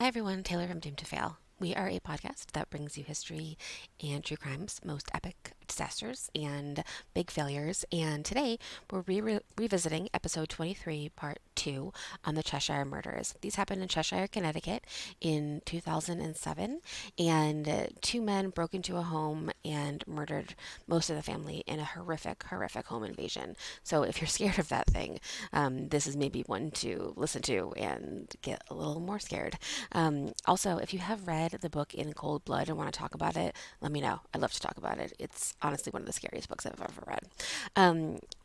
everyone, Taylor from Doomed to Fail. We are a podcast that brings you history and true crimes, most epic disasters and big failures. And today we're revisiting episode 23, part 2 on the Cheshire murders. These happened in Cheshire, Connecticut in 2007. And two men broke into a home and murdered most of the family in a horrific, horrific home invasion. So if you're scared of that thing, this is maybe one to listen to and get a little more scared. Also, if you have read the book In Cold Blood and want to talk about it, let me know. I'd love to talk about it. It's honestly one of the scariest books I've ever read.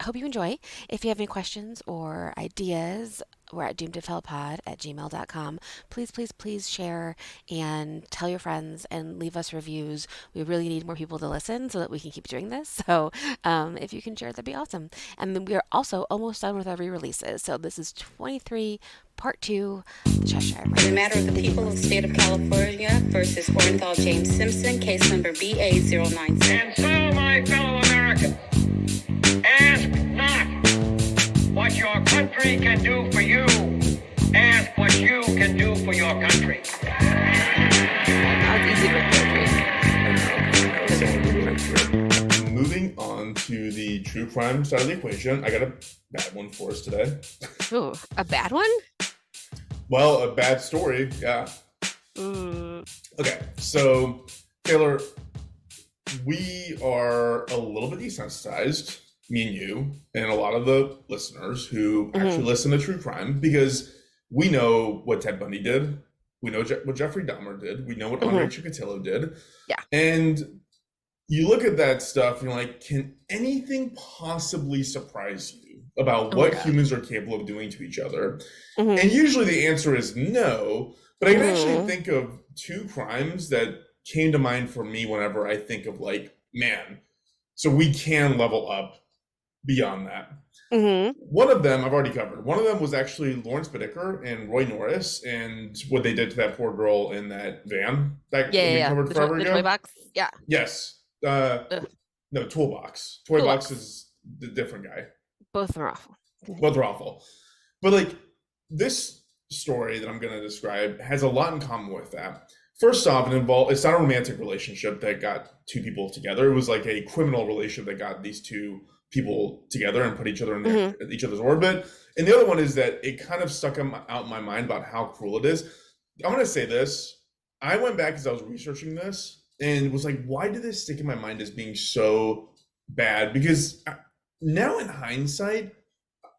Hope you enjoy. If you have any questions or ideas, we're at doomedtofailpod@gmail.com. Please, please, please share and tell your friends and leave us reviews. We really need more people to listen so that we can keep doing this. So if you can share, that'd be awesome. And then we are also almost done with our re-releases. So this is 23, part 2, the Cheshire Murders. In the matter of the people of the state of California versus Orenthal James Simpson, case number BA096. And so, my fellow Americans, ask not what your country can do for you. Ask what you can do for your country. That was easy to Moving on to the true crime side of the equation, I got a bad one for us today. Ooh, a bad one? Well, a bad story, yeah. Okay, so Taylor, we are a little bit desensitized, me and you, and a lot of the listeners who actually listen to true crime, because we know what Ted Bundy did. We know what Jeffrey Dahmer did. We know what Andre Chikatilo did. Yeah. And you look at that stuff and you're like, can anything possibly surprise you about what humans are capable of doing to each other? And usually the answer is no, but I can actually think of two crimes that came to mind for me whenever I think of like, man, so we can level up beyond that. One of them I've already covered. One of them was actually Lawrence Bittaker and Roy Norris and what they did to that poor girl in that van that we covered forever ago. The toy box? Yeah. Yes. No, Toolbox. Toybox is the different guy. Both are awful. Both are awful. But like this story that I'm going to describe has a lot in common with that. First off, it's not a romantic relationship that got two people together. It was like a criminal relationship that got these two people together and put each other in each other's orbit. And the other one is that it kind of stuck out in my mind about how cruel it is. I'm going to say this. I went back as I was researching this and was like, why did this stick in my mind as being so bad? Because now in hindsight,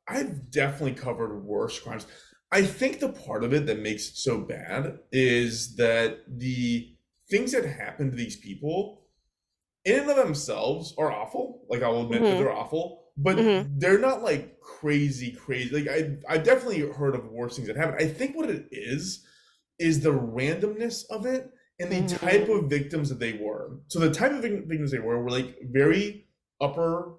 I've definitely covered worse crimes. I think the part of it that makes it so bad is that the things that happen to these people in and of themselves are awful. Like, I'll admit that they're awful, but they're not like crazy. Like I've definitely heard of worse things that happen. I think what it is the randomness of it and the type of victims that they were. So the type of victims they were like very upper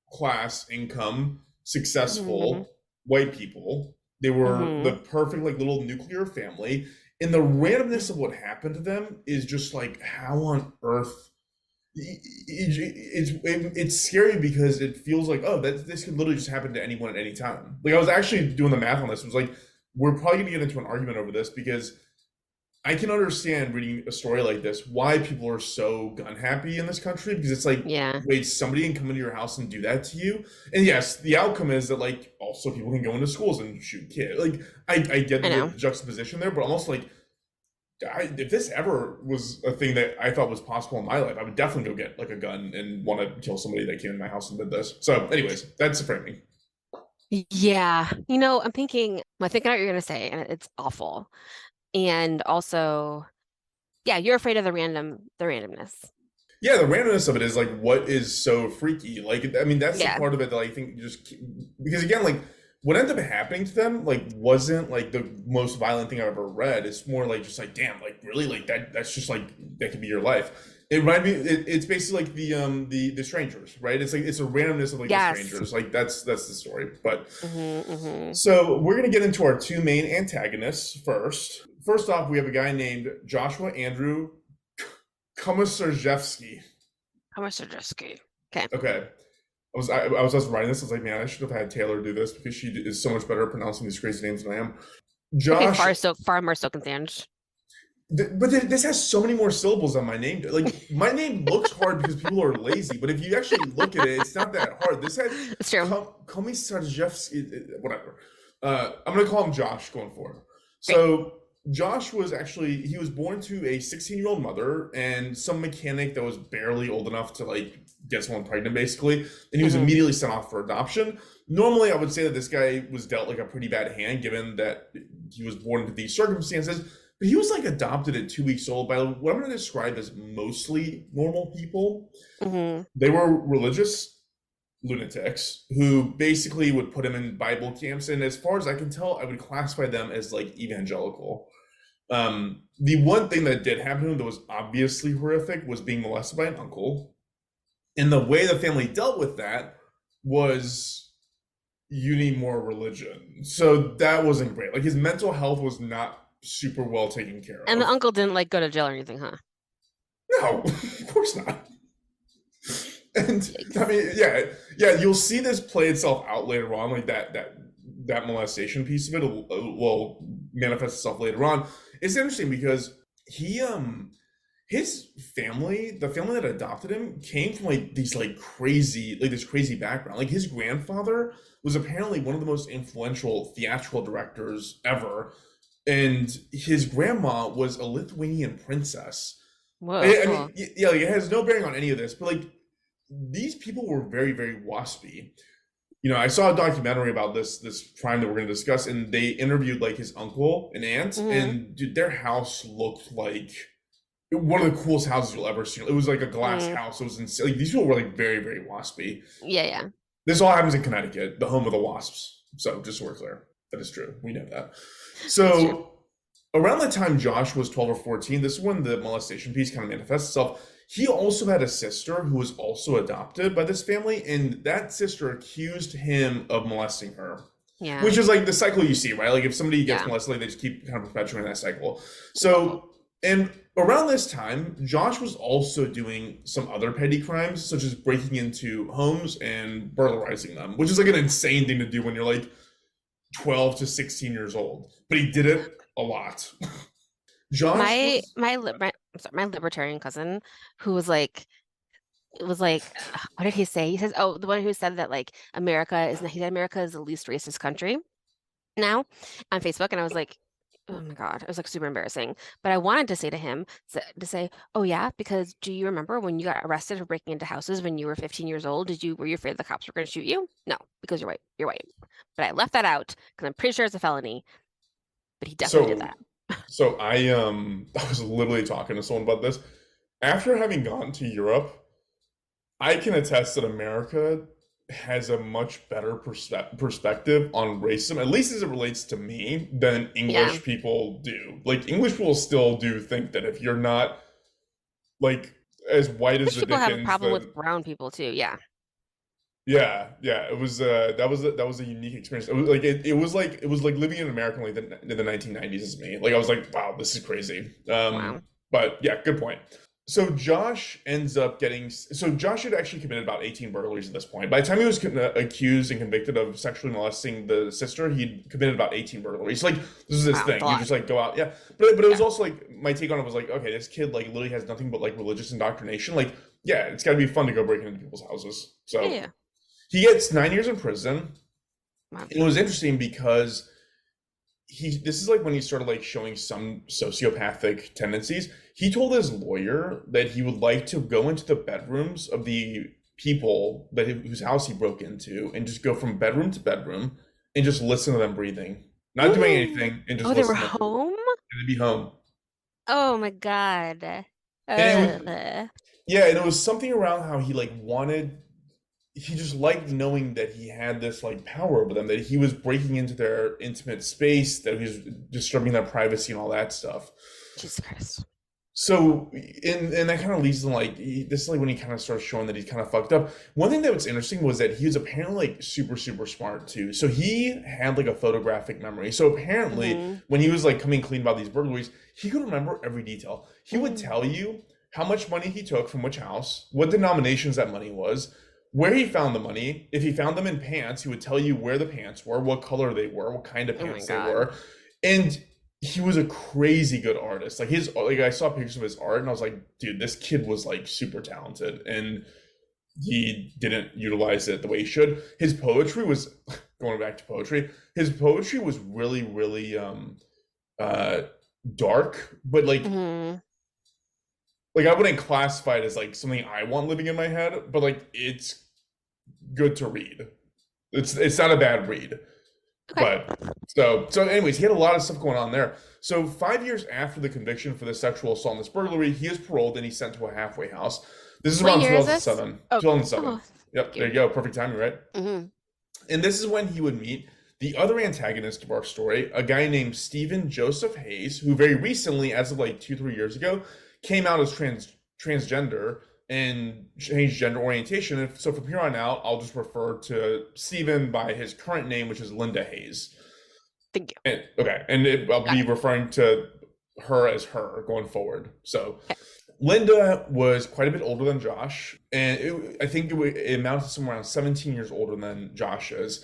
class income, successful white people. They were the perfect like little nuclear family. And the randomness of what happened to them is just like, how on earth? It's scary because it feels like, oh, this could literally just happen to anyone at any time. Like, I was actually doing the math on this. It was like, we're probably gonna get into an argument over this because I can understand reading a story like this why people are so gun happy in this country, because it's like, wait, somebody can come into your house and do that to you. And yes, the outcome is that like also people can go into schools and shoot kids. Like I get the juxtaposition there, but almost like, if this ever was a thing that I thought was possible in my life, I would definitely go get like a gun and want to kill somebody that came in my house and did this. So anyways, that's the framing. Yeah. I'm thinking what you're going to say, and it's awful. And also, yeah, you're afraid of the randomness. Yeah, the randomness of it is like, what is so freaky? Like, I mean, that's the part of it that I think just, because again, like, what ended up happening to them, like, wasn't like the most violent thing I've ever read. It's more like, just like, damn, like, really, like that's just like, that could be your life. It reminded me, it's basically like the Strangers, right? It's like, it's a randomness of like the Strangers. Like, that's the story. But so we're gonna get into our two main antagonists first. First off, we have a guy named Joshua Andrew Komisarjevsky. Okay. I was just writing this. I was like, man, I should have had Taylor do this because she is so much better at pronouncing these crazy names than I am. Josh, far more so concerned. This has so many more syllables on my name. Like my name looks hard because people are lazy, but if you actually look at it, it's not that hard. This has It's true. Komisarjevsky, whatever. I'm gonna call him Josh going forward. Great. So Josh was actually he was born to a 16-year-old mother and some mechanic that was barely old enough to like get someone pregnant, basically, and he was immediately sent off for adoption. Normally, I would say that this guy was dealt like a pretty bad hand, given that he was born into these circumstances. But he was like adopted at 2 weeks old by what I'm going to describe as mostly normal people. Mm-hmm. They were religious lunatics who basically would put him in Bible camps. And as far as I can tell, I would classify them as like evangelical. The one thing that did happen to him that was obviously horrific was being molested by an uncle. And the way the family dealt with that was you need more religion. So that wasn't great. Like his mental health was not super well taken care And the of. uncle didn't like go to jail or anything, huh? No, of course not. And I Yikes. mean, yeah, you'll see this play itself out later on, like that molestation piece of it will manifest itself later on. It's interesting because he his family, the family that adopted him, came from like these this crazy background. Like his grandfather was apparently one of the most influential theatrical directors ever, and his grandma was a Lithuanian princess. Whoa, I cool. mean, yeah, like, it has no bearing on any of this, but like these people were very, very waspy. You know, I saw a documentary about this crime that we're going to discuss, and they interviewed like his uncle and aunt, and dude, their house looked like one of the coolest houses you'll ever see. It was like a glass house. It was insane. Like, these people were like very, very waspy. Yeah, yeah. This all happens in Connecticut, the home of the wasps. So just so we're clear, that is true. We know that. So around the time Josh was 12 or 14, this is when the molestation piece kind of manifests itself. He also had a sister who was also adopted by this family, and that sister accused him of molesting her. Yeah. Which is like the cycle you see, right? Like if somebody gets Yeah. molested, like, they just keep kind of perpetuating that cycle. So, and around this time, Josh was also doing some other petty crimes, such as breaking into homes and burglarizing them, which is like an insane thing to do when you're like 12 to 16 years old. But he did it a lot. Josh My was, my lib my, I'm sorry, my libertarian cousin who was like it was like what did he say? He says, oh, the one who said that like he said America is the least racist country now on Facebook, and I was like, oh my God, it was like super embarrassing. But I wanted to say to him to say, oh yeah, because do you remember when you got arrested for breaking into houses when you were 15 years old? Were you afraid the cops were going to shoot you? No, because you're white. You're white. But I left that out because I'm pretty sure it's a felony. But he definitely did so that. so I was literally talking to someone about this. After having gone to Europe, I can attest that America has a much better perspective on racism, at least as it relates to me, than Yeah. English people do. Like English people still do think that if you're not like as white as Rich the people have a Dickens, problem then with brown people too. Yeah. yeah, it was that was a unique experience. It was like living in America like in the 1990s as me. Like I was like, wow, this is crazy. Wow. But yeah, good point. So Josh had actually committed about 18 burglaries at this point. By the time he was accused and convicted of sexually molesting the sister, he'd committed about 18 burglaries. Like this is his Wow, thing. that's a You lot. just like go out, yeah. But it was Yeah. also like my take on it was like, okay, this kid like literally has nothing but like religious indoctrination. Like, yeah, it's got to be fun to go breaking into people's houses. So Yeah. he gets 9 years in prison. Wow. It was interesting because this is like when he started like showing some sociopathic tendencies. He told his lawyer that he would like to go into the bedrooms of the people whose house he broke into and just go from bedroom to bedroom and just listen to them breathing, not doing anything, and just Oh, they were listen to them breathing. home? And they'd be home. Oh my God. And Uh, and it was something around how he just liked knowing that he had this like power over them, that he was breaking into their intimate space, that he was disturbing their privacy and all that stuff. Jesus Christ. So, and that kind of leads to like this is like when he kind of starts showing that he's kind of fucked up. One thing that was interesting was that he was apparently like super smart too. So he had like a photographic memory. So apparently when he was like coming clean about these burglaries, he could remember every detail. He would tell you how much money he took from which house, what denominations that money was, where he found the money. If he found them in pants, he would tell you where the pants were, what color they were, what kind of Oh my pants they God. were. And he was a crazy good artist. Like I saw pictures of his art and I was like, dude, this kid was like super talented and he didn't utilize it the way he should. His poetry was going back to poetry. His poetry was really, really uh dark, but Hmm. like I wouldn't classify it as like something I want living in my head, but like it's good to read. It's not a bad read. Okay. But so anyways, he had a lot of stuff going on there. So 5 years after the conviction for the sexual assault and this burglary, he is paroled and he's sent to a halfway house. This is What around year is this? 2007. Oh, 2007. oh, Yep, thank there you. you go. Perfect timing, right? Hmm. And this is when he would meet the other antagonist of our story, a guy named Stephen Joseph Hayes, who very recently, as of like 2, 3 years ago, came out as transgender and changed gender orientation. And so from here on out, I'll just refer to Stephen by his current name, which is Linda Hayes. Thank you. I'll Got be it. referring to her as her going forward. So Okay. Linda was quite a bit older than Josh, and I think it amounted to somewhere around 17 years older than Josh is.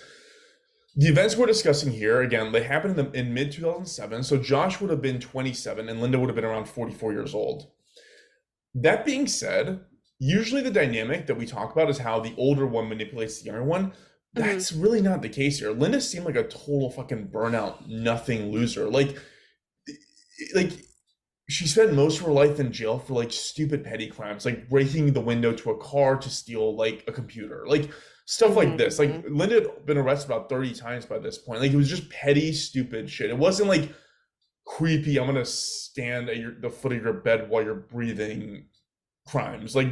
The events we're discussing here, again, they happened in mid 2007. So Josh would have been 27 and Linda would have been around 44 years old. That being said, usually the dynamic that we talk about is how the older one manipulates the younger one. Hmm. That's really not the case here. Linda seemed like a total fucking burnout, nothing loser. Like she spent most of her life in jail for like stupid petty crimes, like breaking the window to a car to steal like a computer, like stuff like this. Like Hmm. Linda had been arrested about 30 times by this point. Like it was just petty, stupid shit. It wasn't like creepy, I'm gonna stand at the foot of your bed while you're breathing crimes. Like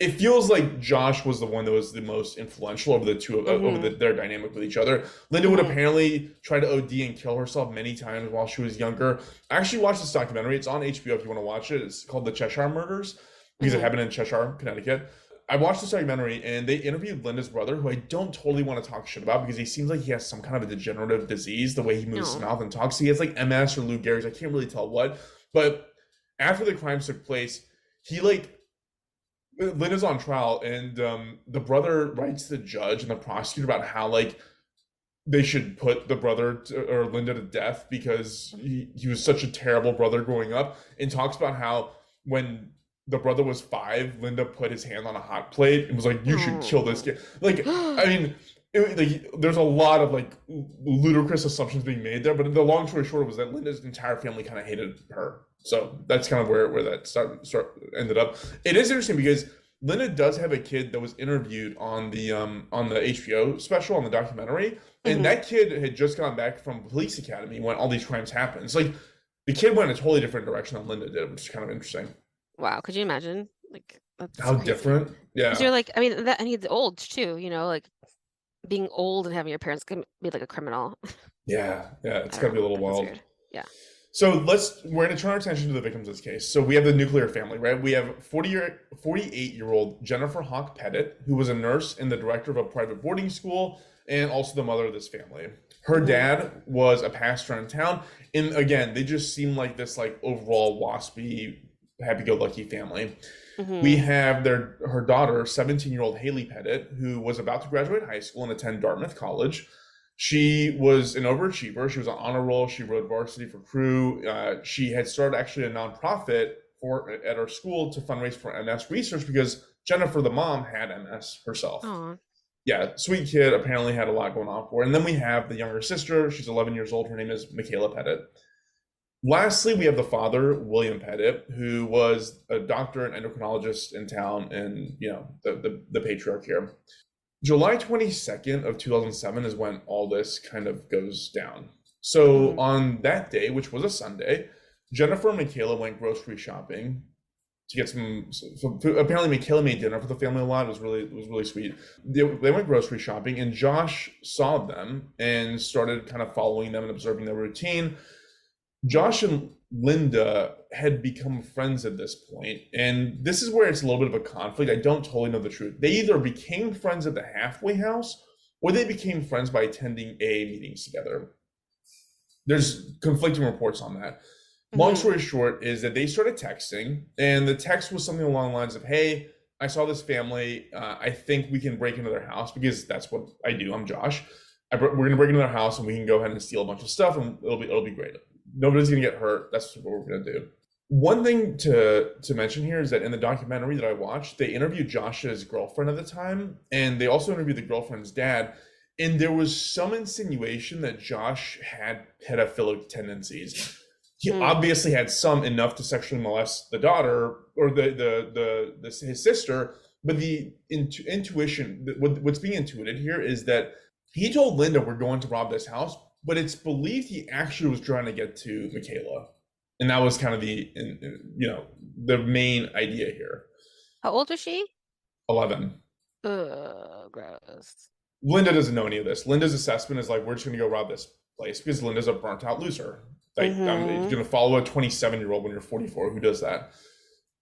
it feels like Josh was the one that was the most influential over the two Hmm. their dynamic with each other. Linda would Hmm. apparently try to OD and kill herself many times while she was younger. I actually watched this documentary. It's on HBO if you want to watch it. It's called The Cheshire Murders because it Hmm. happened in Cheshire, Connecticut. I watched this documentary and they interviewed Linda's brother, who I don't totally want to talk shit about because he seems like he has some kind of a degenerative disease, the way he moves his No. mouth and talks. He has like MS or Lou Gehrig's. I can't really tell what. But after the crimes took place, he like Linda's on trial, and the brother writes to the judge and the prosecutor about how like they should put the brother or Linda to death because he was such a terrible brother growing up, and talks about how when the brother was 5, Linda put his hand on a hot plate and was like, "You should kill this kid." Like, I mean, there's a lot of like ludicrous assumptions being made there, but the long story short was that Linda's entire family kind of hated her. So that's kind of where that ended up. It is interesting because Linda does have a kid that was interviewed on the HBO special, on the documentary, and Hmm. that kid had just gone back from police academy when all these crimes happened. It's like the kid went in a totally different direction than Linda did, which is kind of interesting. Wow. Could you imagine? Like, that's How crazy. different? Because Yeah, you're like, I mean, and he's old too, like being old and having your parents can be like a criminal. yeah. I It's don't got to be a know. little That's wild. weird. Yeah. So we're going to turn our attention to the victims of this case. So we have the nuclear family, right? We have 48-year-old Jennifer Hawk Pettit, who was a nurse and the director of a private boarding school, and also the mother of this family. Her Hmm. dad was a pastor in town, and again, they just seem like this like overall waspy, happy-go-lucky family. We Hmm. have her daughter, 17-year-old Haley Pettit, who was about to graduate high school and attend Dartmouth College. She was an overachiever. She was on honor roll. She rode varsity for crew. She had started actually a nonprofit at our school to fundraise for MS research because Jennifer, the mom, had MS herself. Oh. Yeah, sweet kid. Apparently had a lot going on for her. And then we have the younger sister. She's 11 years old. Her name is Michaela Pettit. Lastly, we have the father, William Pettit, who was a doctor and endocrinologist in town, and the patriarch here. July 22nd of 2007 is when all this kind of goes down. So Hmm. on that day, which was a Sunday, Jennifer and Michaela went grocery shopping to get some food. Apparently Michaela made dinner for the family a lot. It was really sweet. They went grocery shopping, and Josh saw them and started kind of following them and observing their routine. Josh and Linda had become friends at this point, and this is where it's a little bit of a conflict. I don't totally know the truth. They either became friends at the halfway house or they became friends by attending AA meetings together. There's conflicting reports on that. Long Hmm. story short is that they started texting, and the text was something along the lines of, "Hey, I saw this family. I think we can break into their house because that's what I do. I'm Josh. We're gonna break into their house and we can go ahead and steal a bunch of stuff, and it'll be great." Nobody's gonna get hurt. That's what we're gonna do. One thing to mention here is that in the documentary that I watched, they interviewed Josh's girlfriend at the time, and they also interviewed the girlfriend's dad. And there was some insinuation that Josh had pedophilic tendencies. He obviously had some, enough to sexually molest the daughter or his sister. But the intuition, what's being intuited here is that he told Linda, "We're going to rob this house," but it's believed he actually was trying to get to Michaela, and that was kind of the main idea here. How old was she? 11. Ugh, gross. Linda doesn't know any of this. Linda's assessment is like, we're just going to go rob this place because Linda's a burnt out loser. Like, you're going to follow a 27-year-old when you're 44. Who does that?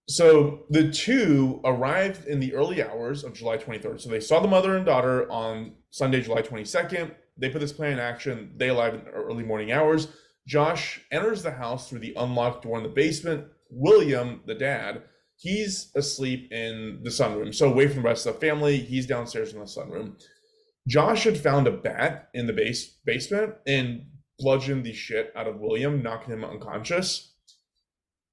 So the two arrived in the early hours of July 23rd. So they saw the mother and daughter on Sunday, July 22nd. They put this plan in action. They arrived in early morning hours. Josh enters the house through the unlocked door in the basement. William, the dad, he's asleep in the sunroom. So away from the rest of the family, he's downstairs in the sunroom. Josh had found a bat in the basement and bludgeoned the shit out of William, knocking him unconscious.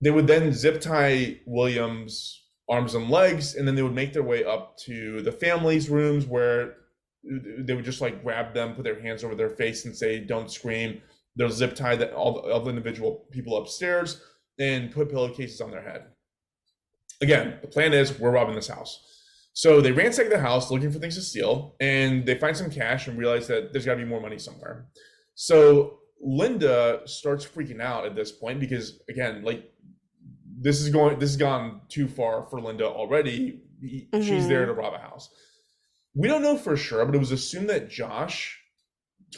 They would then zip tie William's arms and legs, and then they would make their way up to the family's rooms where they would just like grab them, put their hands over their face and say, "Don't scream." They'll zip tie all the individual people upstairs and put pillowcases on their head. Again, the plan is, we're robbing this house. So they ransack the house looking for things to steal, and they find some cash and realize that there's got to be more money somewhere. So Linda starts freaking out at this point because, again, like, this has gone too far for Linda already. She's there to rob a house. We don't know for sure, but it was assumed that Josh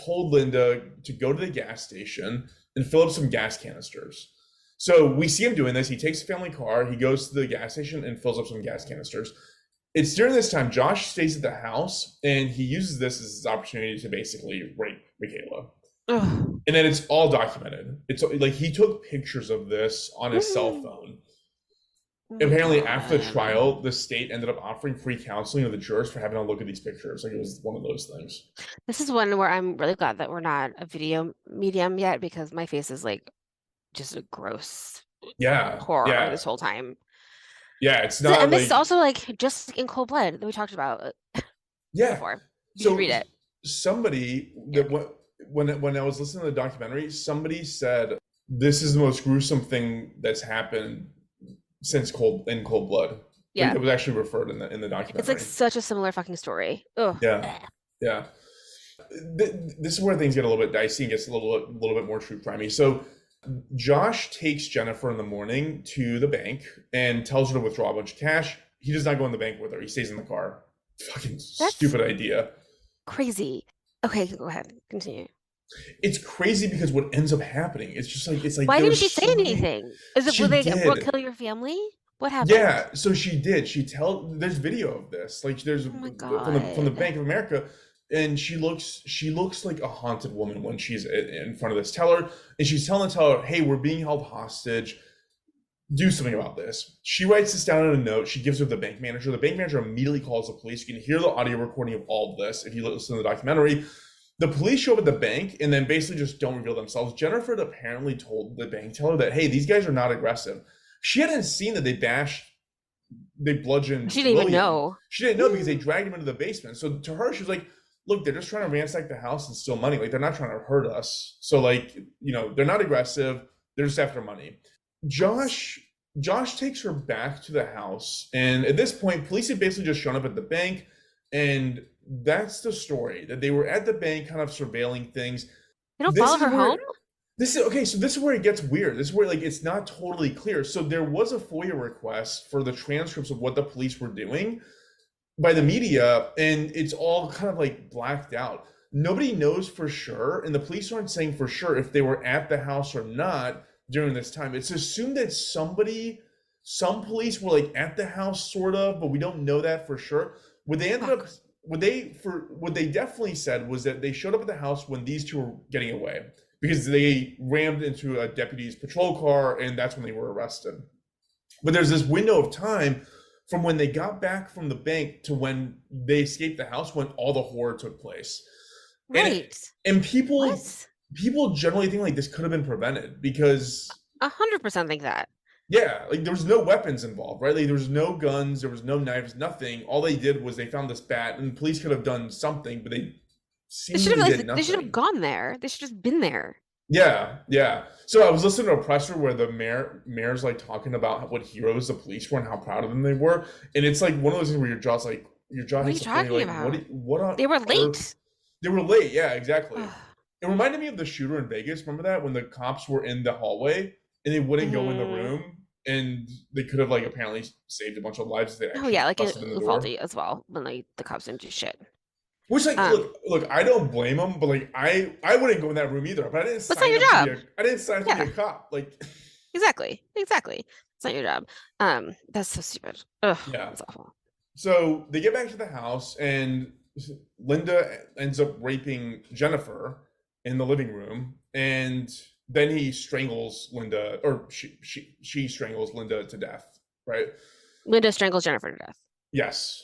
told Linda to go to the gas station and fill up some gas canisters. So we see him doing this. He takes a family car, he goes to the gas station and fills up some gas canisters. It's during this time Josh stays at the house, and he uses this as his opportunity to basically rape Michaela. Ugh. And then it's all documented. It's like he took pictures of this on his cell phone. Apparently, after the trial, the state ended up offering free counseling to the jurors for having a look at these pictures. Like, it was one of those things. This is one where I'm really glad that we're not a video medium yet, because my face is like just a gross horror this whole time. Yeah, it's not. And this is also like just in cold blood that we talked about. Before. You read it. Somebody when I was listening to the documentary, somebody said this is the most gruesome thing that's happened since cold blood. Yeah, like, it was actually referred in the documentary. It's like such a similar fucking story. Ugh. Yeah. This is where things get a little bit dicey and gets a little bit more true crimey. So Josh takes Jennifer in the morning to the bank and tells her to withdraw a bunch of cash. He does not go in the bank with her. He stays in the car. That's stupid idea. Crazy. Okay, go ahead. Continue. It's crazy because what ends up happening, it's like why didn't she say anything? Is it, will they kill your family? What happened? Yeah, so she did. There's video of this. Like, there's from the Bank of America. And she looks like a haunted woman when she's in front of this teller, and she's telling the teller, "Hey, we're being held hostage. Do something about this." She writes this down in a note. She gives her to the bank manager. The bank manager immediately calls the police. You can hear the audio recording of all of this if you listen to the documentary. The police show up at the bank and then basically just don't reveal themselves. Jennifer had apparently told the bank teller that, "Hey, these guys are not aggressive." She hadn't seen that they bludgeoned. She didn't even know. She didn't know because they dragged him into the basement. So to her, she was like, "Look, they're just trying to ransack the house and steal money. Like, they're not trying to hurt us. So, like, they're not aggressive. They're just after money." Josh takes her back to the house. And at this point, police had basically just shown up at the bank. And that's the story, that they were at the bank kind of surveilling things. They don't follow her home? So this is where it gets weird. This is where, like, it's not totally clear. So there was a FOIA request for the transcripts of what the police were doing by the media, and it's all kind of like blacked out. Nobody knows for sure, and the police aren't saying for sure if they were at the house or not during this time. It's assumed that some police were like at the house sort of, but we don't know that for sure. What they definitely said was that they showed up at the house when these two were getting away, because they rammed into a deputy's patrol car, and that's when they were arrested. But there's this window of time from when they got back from the bank to when they escaped the house, when all the horror took place. Right. And people, what? people generally think like this could have been prevented because 100% think that. yeah, like there was no weapons involved, right? Like there was no guns, there was no knives, nothing. All they did was they found this bat, and police could have done something, but they seemingly did They should have nothing. gone there. They should have been there. Yeah, yeah. So I was listening to a presser where the mayor's like talking about what heroes the police were and how proud of them they were, and it's like one of those things where your jaw What are you hits the floor. And you're talking like, about? what on They were earth? late. They were late. Yeah, exactly. Ugh. It reminded me of the shooter in Vegas. Remember that when the cops were in the hallway and they wouldn't go in the Hmm. room, and they could have like apparently saved a bunch of lives if they Oh actually yeah, like in busted in the door. Uvalde as well, when like the cops didn't do shit. Which like Um, look, I don't blame them, but like I wouldn't go in that room either. But but it's not your job. I didn't sign up to be Yeah, a cop. Like exactly. It's not your job. That's so stupid. Ugh, yeah. that's awful. So they get back to the house, and Linda ends up raping Jennifer in the living room, and then he strangles Linda, or she strangles Linda to death, right? Linda strangles Jennifer to death. Yes.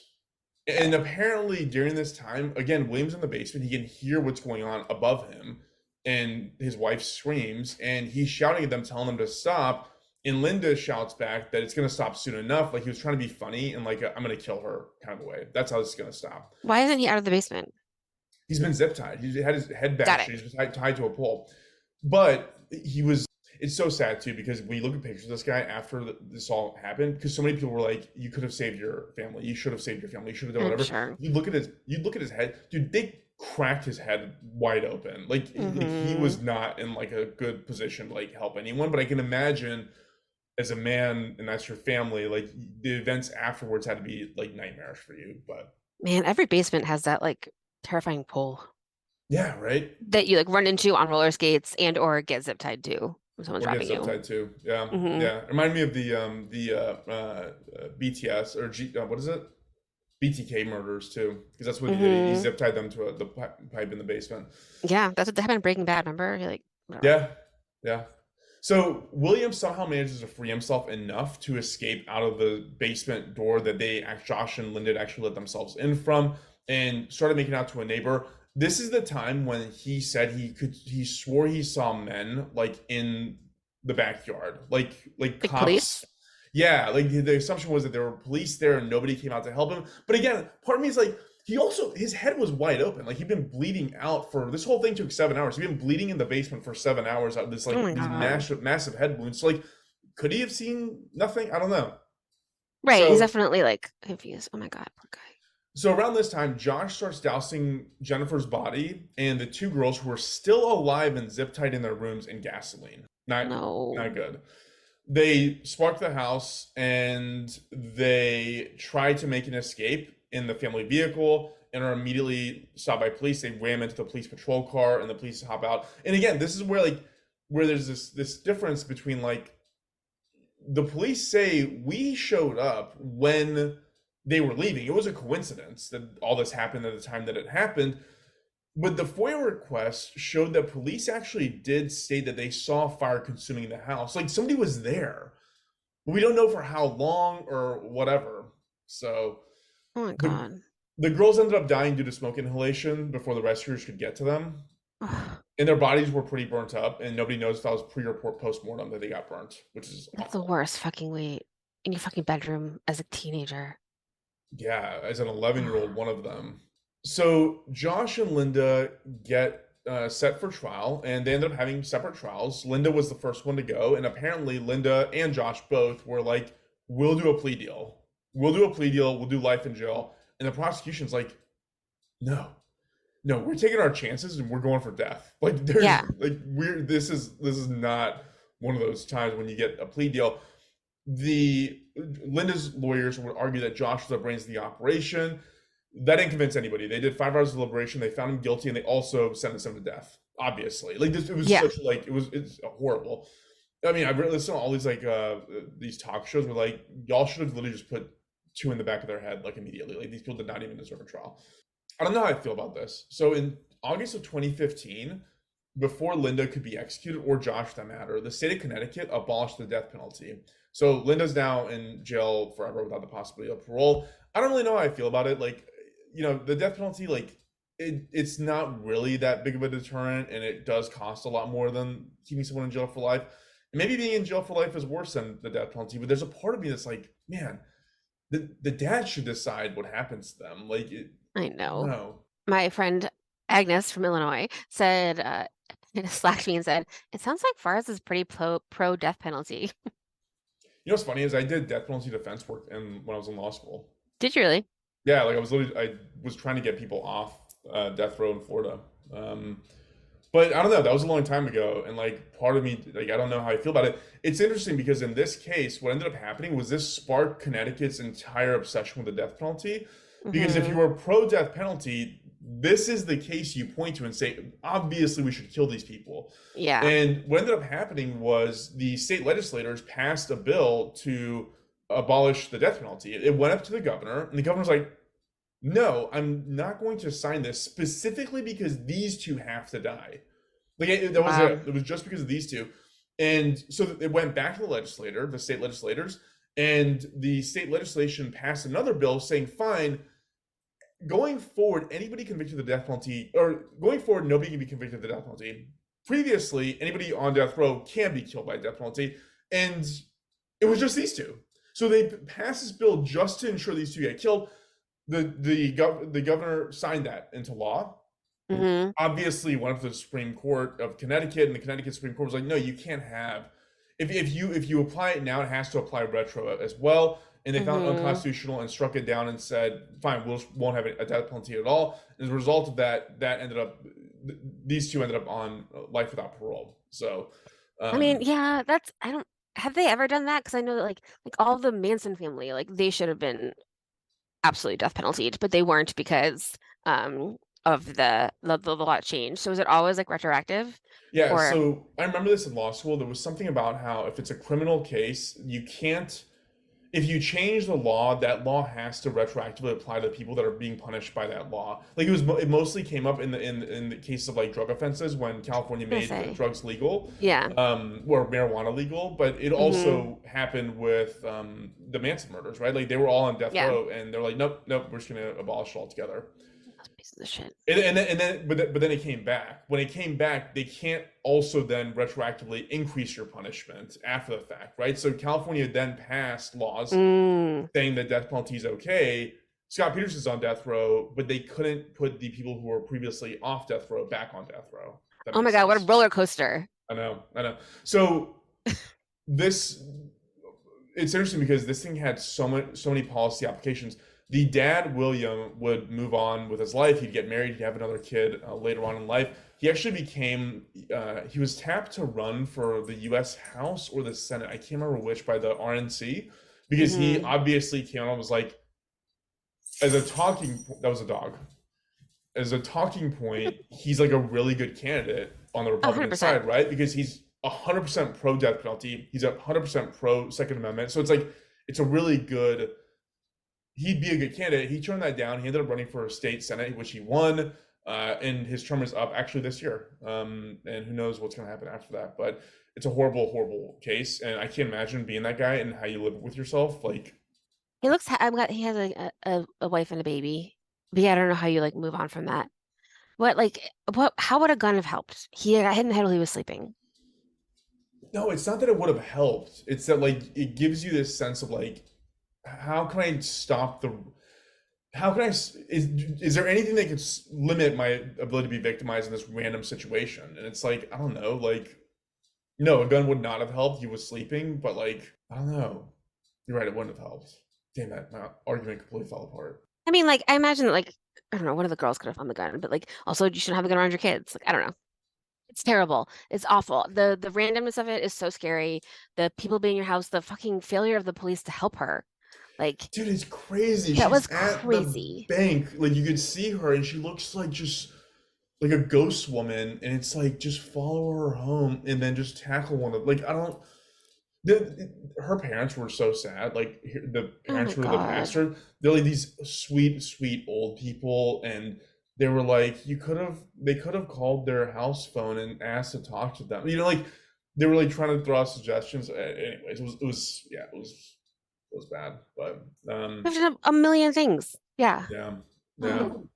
Okay. And apparently during this time, again, William's in the basement. He can hear what's going on above him, and his wife screams, and he's shouting at them, telling them to stop. And Linda shouts back that it's going to stop soon enough. Like he was trying to be funny and like, I'm going to kill her kind of a way. That's how this is going to stop. Why isn't he out of the basement? He's been zip tied. He had his head Got bashed. it. He's been tied to a pole. But he was, it's so sad too, because when you look at pictures of this guy after this all happened, because so many people were like, you could have saved your family. You should have saved your family. You should have done I'm whatever. sure. You look at his head, dude, they cracked his head wide open. Like he Hmm. was not in like a good position to like help anyone. But I can imagine as a man, and that's your family, like the events afterwards had to be like nightmarish for you. But Man, every basement has that like terrifying pole yeah, right. that you like run into on roller skates and or get zip tied to when someone's Or get dropping zip you. tied too. Yeah, Hmm. yeah. Remind me of BTS or what is it? BTK murders too, because that's what he did. He Hmm. zip tied them to the pipe in the basement. Yeah, that's what happened in Breaking Bad. Remember? You're like, whatever. Yeah, yeah. So William somehow manages to free himself enough to escape out of the basement door that Josh and Linda actually let themselves in from, and started making out to a neighbor. This is the time when he said he swore he saw men like in the backyard, like Like cops. police? Yeah, like the assumption was that there were police there and nobody came out to help him. But again, part of me is like, he also, his head was wide open. Like he'd been bleeding out for this whole thing took 7 hours. He'd been bleeding in the basement for 7 hours out of this Oh like my these God. massive head wounds. So like, could he have seen nothing? I don't know. Right, he's So definitely like confused. Oh my God, poor guy. so around this time, Josh starts dousing Jennifer's body and the two girls who are still alive and zip tied in their rooms in gasoline. Not No. good. They spark the house and they try to make an escape in the family vehicle and are immediately stopped by police. They ram into the police patrol car and the police hop out. And again, this is where like where there's this difference between like the police say we showed up when they were leaving. It was a coincidence that all this happened at the time that it happened. But the FOIA request showed that police actually did state that they saw fire consuming the house. Like somebody was there. We don't know for how long or whatever. So Oh my the God. the girls ended up dying due to smoke inhalation before the rescuers could get to them. Ugh, And their bodies were pretty burnt up, and nobody knows if that was pre or post mortem that they got burnt, which is that's the awful. worst fucking wait in your fucking bedroom as a teenager. Yeah, as an 11-year-old, one of them. So Josh and Linda get set for trial, and they ended up having separate trials. Linda was the first one to go, and apparently Linda and Josh both were like, "We'll do a plea deal. We'll do a plea deal. We'll do life in jail." And the prosecution's like, "No, no, we're taking our chances, and we're going for death. Like, there's Yeah. like we're this is not one of those times when you get a plea deal." The Linda's lawyers would argue that Josh was the brains of the operation. That didn't convince anybody. They did 5 hours of deliberation. They found him guilty, and they also sentenced him to death. Obviously, like this, it was Yeah. such like it's horrible. I mean, I've listened to all these talk shows where like y'all should have literally just put two in the back of their head like immediately. Like these people did not even deserve a trial. I don't know how I feel about this. So in August of 2015, before Linda could be executed, or Josh for that matter, the state of Connecticut abolished the death penalty. So Linda's now in jail forever without the possibility of parole. I don't really know how I feel about it. Like, the death penalty, like it's not really that big of a deterrent, and it does cost a lot more than keeping someone in jail for life. And maybe being in jail for life is worse than the death penalty, but there's a part of me that's like, man, the dad should decide what happens to them. Like, I I don't know. know. My friend Agnes from Illinois said, slacked me and said, "It sounds like Fars is pretty pro death penalty." You know what's funny is I did death penalty defense work when I was in law school. Did you really? Yeah, like I was trying to get people off death row in Florida. Um, but I don't know, that was a long time ago, and like part of me, like I don't know how I feel about it. It's interesting because in this case, what ended up happening was this sparked Connecticut's entire obsession with the death penalty. Because if Hmm. you were pro death penalty, this is the case you point to and say, obviously we should kill these people. Yeah. And what ended up happening was the state legislators passed a bill to abolish the death penalty. It went up to the governor, and the governor's like, no, I'm not going to sign this specifically because these two have to die. Like Wow. it was just because of these two, and so it went back to the legislator, the state legislators, and the state legislation passed another bill saying, fine, going forward, anybody convicted of the death penalty, or going forward, nobody can be convicted of the death penalty. Previously, anybody on death row can be killed by death penalty, and it was just these two. So they passed this bill just to ensure these two get killed. The governor signed that into law. Hmm. Obviously went up to the Supreme Court of Connecticut, and the Connecticut Supreme Court was like, no, you can't have, if you apply it now, it has to apply retro as well. And they found it Hmm. unconstitutional and struck it down and said, fine, won't have a death penalty at all. And as a result of that, these two ended up on life without parole. So, I mean, um, yeah, that's I don't have they ever done that? Because I know that like all the Manson family, like they should have been absolutely death penaltied, but they weren't because of the law change. So is it always like retroactive? yeah, Or so I remember this in law school. There was something about how if it's a criminal case, you can't, if you change the law, that law has to retroactively apply to the people that are being punished by that law. Like it mostly came up in the cases of like drug offenses when California gonna made say, drugs legal, yeah. or marijuana legal. But it Hmm. also happened with the Manson murders, right? Like they were all on death Yeah. row, and they're like, nope, nope, we're just gonna abolish it altogether. Those pieces of shit. But then it came back. When it came back, they can't also then retroactively increase your punishment after the fact, right? So California then passed laws Mm. saying that death penalty is okay. Scott Peterson's on death row, but they couldn't put the people who were previously off death row back on death row. If that Oh my makes God, what a sense. roller coaster. I know. So this it's interesting because this thing had so many policy applications. The dad William would move on with his life. He'd get married. He'd have another kid later on in life. He actually became he was tapped to run for the U.S. House or the Senate. I can't remember which, by the RNC, because he Hmm. obviously came on and was like, as a talking, that was a dog, as a talking point, he's like a really good candidate on the Oh, Republican 100%. side, right? Because he's 100% pro death penalty. He's 100% pro Second Amendment. So it's like it's a really good. He'd be a good candidate. He turned that down. He ended up running for a state senate, which he won. And his term is up actually this year. And who knows what's going to happen after that? But it's a horrible, horrible case, and I can't imagine being that guy and how you live with yourself. Like, He looks, I'm glad he has a wife and a baby. But yeah, I don't know how you like move on from that. How would a gun have helped? He got hit in the head while he was sleeping. no, it's not that it would have helped. It's that like it gives you this sense of like, how can I stop the how can I is there anything that could limit my ability to be victimized in this random situation? And it's like, I don't know, like, no, a gun would not have helped. He was sleeping, but like, I don't know. You're right, it wouldn't have helped. Damn it, my argument completely fell apart. I mean, like, I imagine that, like, I don't know, one of the girls could have found the gun, but like, also, you shouldn't have a gun around your kids. Like, I don't know. It's terrible. It's awful. The randomness of it is so scary. The people being in your house, the fucking failure of the police to help her. Like, Dude, it's crazy. that was She's at the crazy. bank, like you could see her, and she looks like just like a ghost woman, and it's like just follow her home and then just tackle one of, like, I don't, her parents were so sad. Like the Oh my parents were the God. pastor. They're like these sweet, sweet old people, and they were like, they could have called their house phone and asked to talk to them. You know, like they were like trying to throw out suggestions. Anyways, yeah, it was bad, but We've done a million things. Yeah. yeah, yeah. Oh.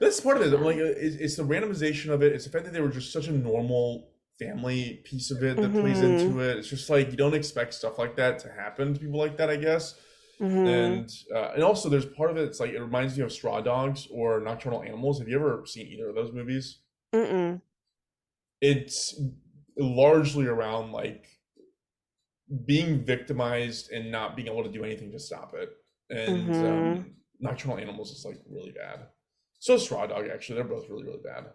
That's part of it. I'm like, So, it's the randomization of it. It's the fact that they were just such a normal family piece of it that plays mm-hmm, into it. It's just like you don't expect stuff like that to happen to people like that, I guess. mm-hmm, And also there's part of it. It's like it reminds me of Straw Dogs or Nocturnal Animals. Have you ever seen either of those movies? mm-mm, It's largely around like being victimized and not being able to do anything to stop it. And mm-hmm. Nocturnal Animals is like really bad. So is Straw Dog actually. They're both really really bad.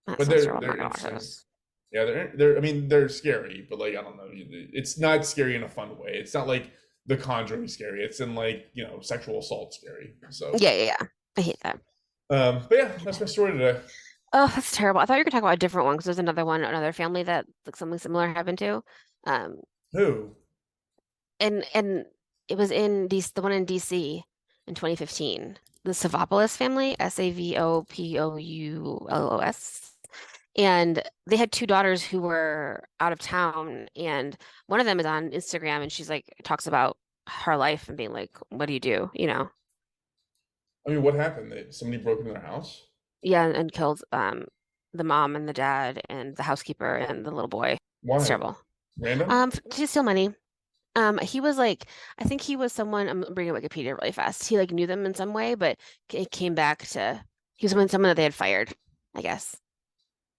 That But sounds terrible. I'm they're not gonna watch interesting. those. Yeah, they're I mean they're scary, but like I don't know, it's not scary in a fun way. It's not like The Conjuring scary. It's in like sexual assault scary. So, Yeah, yeah, yeah. I hate that. but yeah, that's my story today. Oh, that's terrible. I thought you were talking about a different one because there's another one, another family that like something similar happened to. Um, Who? and it was in DC, the one in DC in 2015. The Savopoulos family, Savopoulos. And they had two daughters who were out of town, and one of them is on Instagram, and she's like talks about her life and being like, "What do you do?" You know? I mean, what happened? Somebody broke into their house? Yeah, and killed the mom and the dad and the housekeeper and the little boy. It's Why? terrible. Random? To steal money. He was like, I think he was someone. I'm bringing Wikipedia really fast. He like knew them in some way, but it came back to he was someone that they had fired, I guess.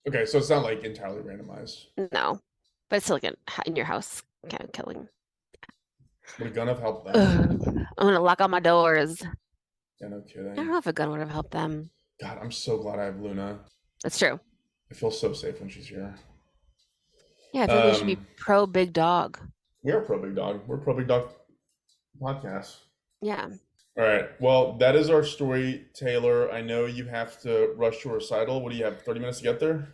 Okay, so it's not like entirely randomized. No, but it's still like in your house kind of killing. Would a gun have helped them? Ugh, I'm gonna lock all my doors. Yeah, no I don't kidding. know if a gun would have helped them. God, I'm so glad I have Luna. That's true. I feel so safe when she's here. Yeah, I feel like we should be Um, pro big dog. we're pro big dog. We're pro big dog podcast. Yeah. All right. Well, that is our story, Taylor. I know you have to rush to a recital. What do you have? 30 minutes to get there?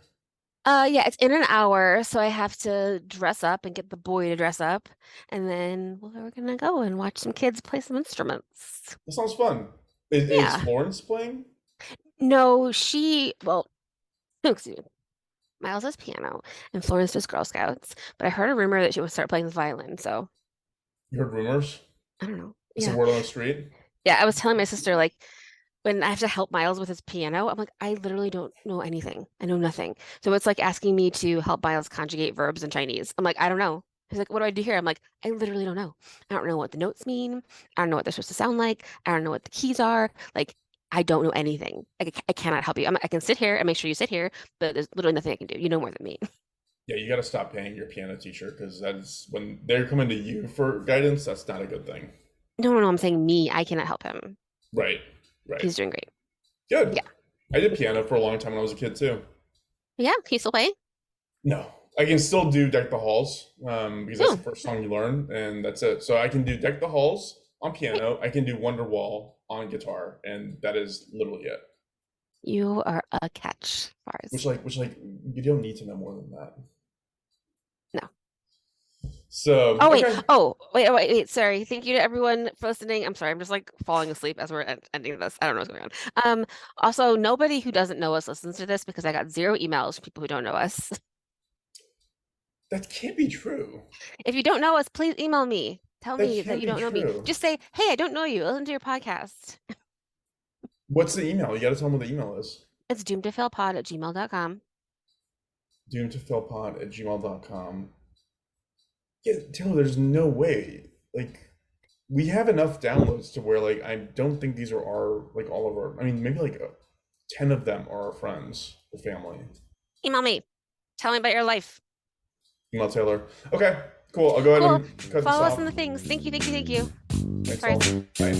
Yeah, it's in an hour, so I have to dress up and get the boy to dress up, and then we're gonna go and watch some kids play some instruments. That sounds fun. Is Yeah. Florence playing? No, well, excuse me. Miles does piano and Florence does Girl Scouts, but I heard a rumor that she would start playing the violin, so You heard rumors? I don't know. It's a Yeah. word on the street? Yeah, I was telling my sister like when I have to help Miles with his piano, I'm like, I literally don't know anything. I know nothing. So it's like asking me to help Miles conjugate verbs in Chinese. I'm like, I don't know. He's like, what do I do here? I'm like, I literally don't know. I don't know what the notes mean. I don't know what they're supposed to sound like. I don't know what the keys are. Like, I don't know anything. I cannot help you. I can sit here and make sure you sit here, but there's literally nothing I can do. You know more than me. Yeah, you got to stop paying your piano teacher because that's when they're coming to you for guidance, that's not a good thing. No, no, no. I'm saying me. I cannot help him. Right, right. He's doing great. Good. Yeah. I did piano for a long time when I was a kid too. Yeah. Can you still play? No, I can still do Deck the Halls because that's Oh, the first song you learn, and that's it. So I can do Deck the Halls on wait. piano. I can do Wonderwall on guitar, and that is literally it. You are a catch, Bars. Which you don't need to know more than that. No. So Oh wait. okay, Oh wait. Oh, wait. Sorry. Thank you to everyone for listening. I'm sorry. I'm just like falling asleep as we're ending this. I don't know what's going on. Also, nobody who doesn't know us listens to this because I got zero emails from people who don't know us. that can't be true. If you don't know us, please email me. Tell That me that can't you be don't know me. true. Just say, "Hey, I don't know you. Listen to your podcast." What's the email? You got to tell them what the email is. It's doomedtofailpod@gmail.com. Doomtofailpod@gmail.com. Yeah, Taylor, there's no way. Like, we have enough downloads to where, like, I don't think these are like, all of our, I mean, maybe, like, 10 of them are our friends or family. Email me. Tell me about your life. Email Taylor. Okay, cool. I'll go ahead Cool. and cut this Follow us off. on the things. Thank you. Thank you. Thank you. Thanks, Bye. all. Bye.